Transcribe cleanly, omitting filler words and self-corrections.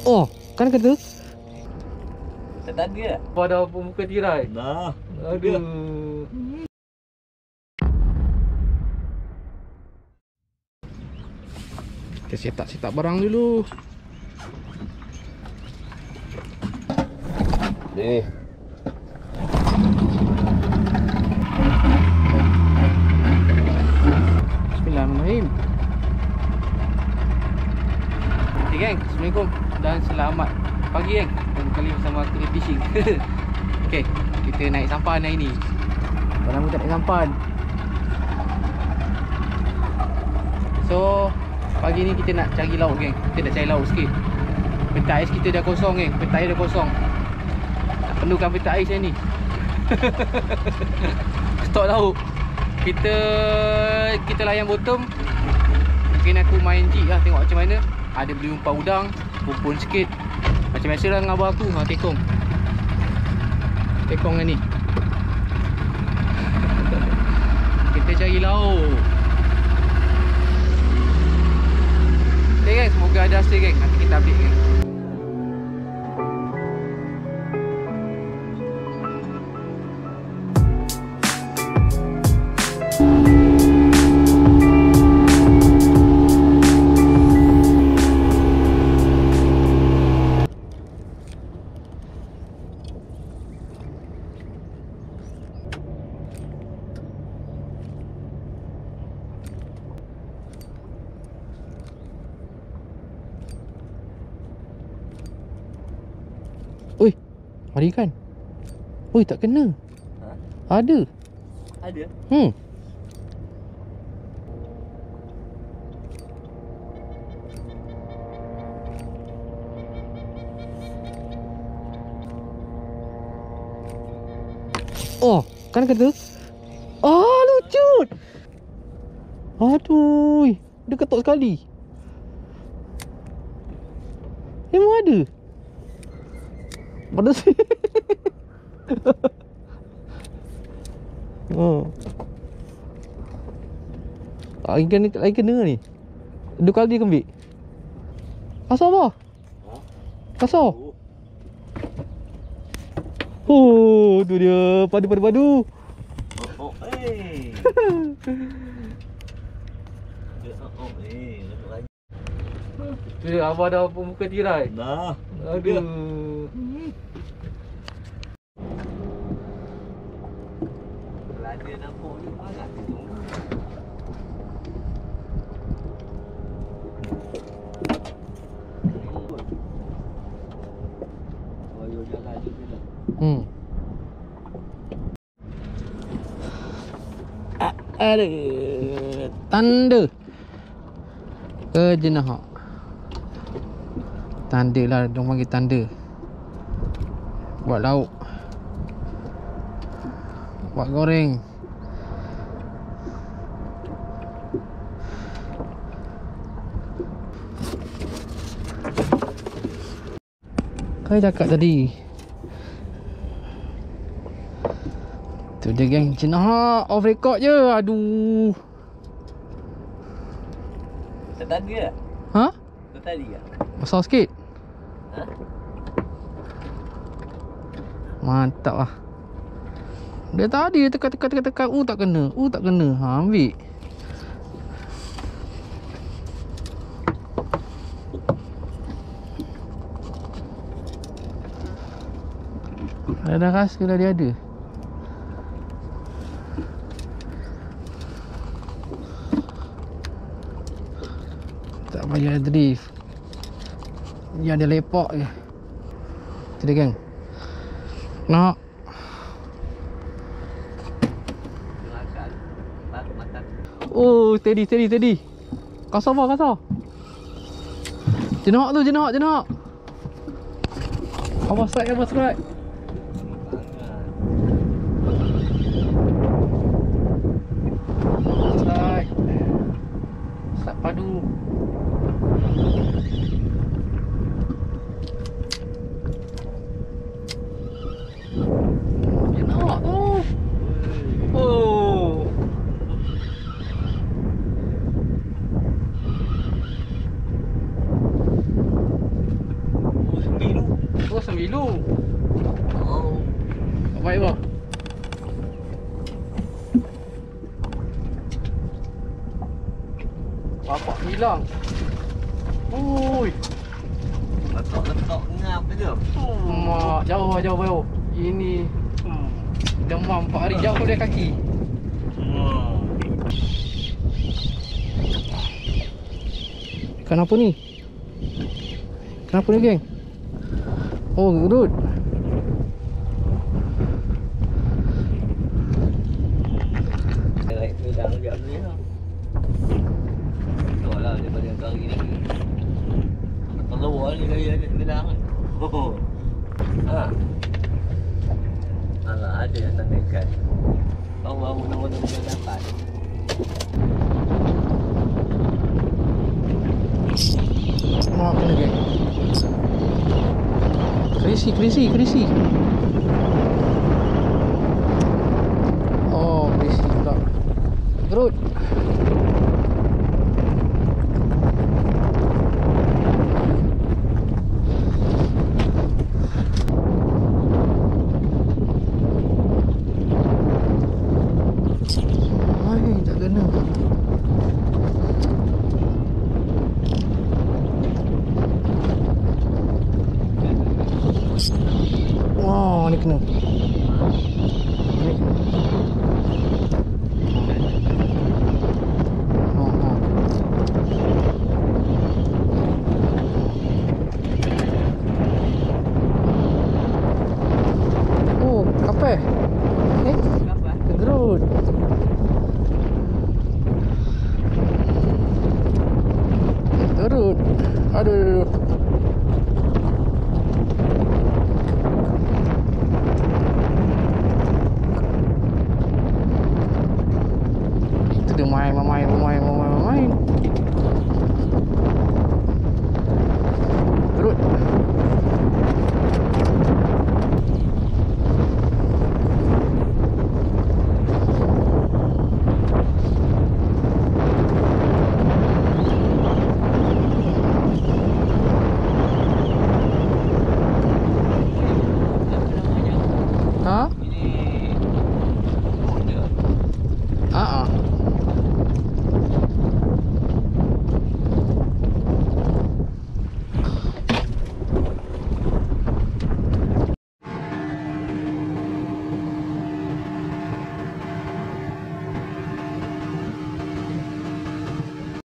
Oh, kan kata? Tak ada. Pada muka tirai. Nah. Aduh. Kita setak barang dulu. Ni. Bismillahirrahmanirrahim. Okay geng, Assalamualaikum dan selamat pagi geng. Dan kali bersama aku di fishing. Okay, kita naik sampan hari ni. Dah lama tak naik sampan. So, pagi ni kita nak cari lauk geng. Kita nak cari lauk sikit. Petak ais kita dah kosong geng. Petak ais dah kosong. Tak perlukan petak ais hari ni. Stok lauk. Kita layan bottom. Mungkin aku main jig lah, tengok macam mana. Ada beli umpan udang, pumpun sikit. Macam biasa lah dengan abang aku, tekong. Tekong ni. Kita cari lauk. Okay guys, semoga ada hasil geng. Nanti kita update geng. Oi, ada ikan. Oi, tak kena. Ha? Ada. Ada? Oh, kan kata? Ah, lucu. Aduh, dia ketuk sekali. Memang ada. Pada sini. Oh. Ikan ni lagi kena ni. 2 kali kembik. Kasar apa? Kasar. Oh, tu dia. Padu. Oh, eh. Tu dia, abang dah muka tirai. Nah. Aduh. Ada nampak ni parat tu. Oh, yo jalan juga dah. Ada tanda ke jenah. Tanda lah, diorang panggil tanda. Buat lauk, buat goreng. Kau cakap tadi. Tu dia geng, jenah off record je. Aduh. Tak ada. Ha? Tak tadi ke? Besar sikit. Ha? Mantap lah. Dia tadi dia tekan. Tak kena. Tak kena. Ha, ambil. Dah rasa dah dia ada. Tak payah drift. Dia ada lepak je. Tu dia geng. Nak. Oh, steady. Kasar. Jenak tu, jenak. Awas right. Sat padu. Jenak tu. Oh. Bapak hilang. Ui. Letak ngap je. Mak, jauh. Ini demam 4 hari jauh dia kaki. Kenapa ni? Kenapa ni, geng? Oh, gerut. Naik pedang sekejap dulu ya. Betul lah daripada kari ni. Telur ni gaya naik pedang kan. Ha. Alah, ada yang tanda ikan. Baru-baru nombor tu dia dapat. Mak, kena, geng. Kerisi. Oh, kerisi pula. Gerut. Ay, tak kena. Wow, ni kena. Ni kena. Oh, kapal. Gerut. Aduh.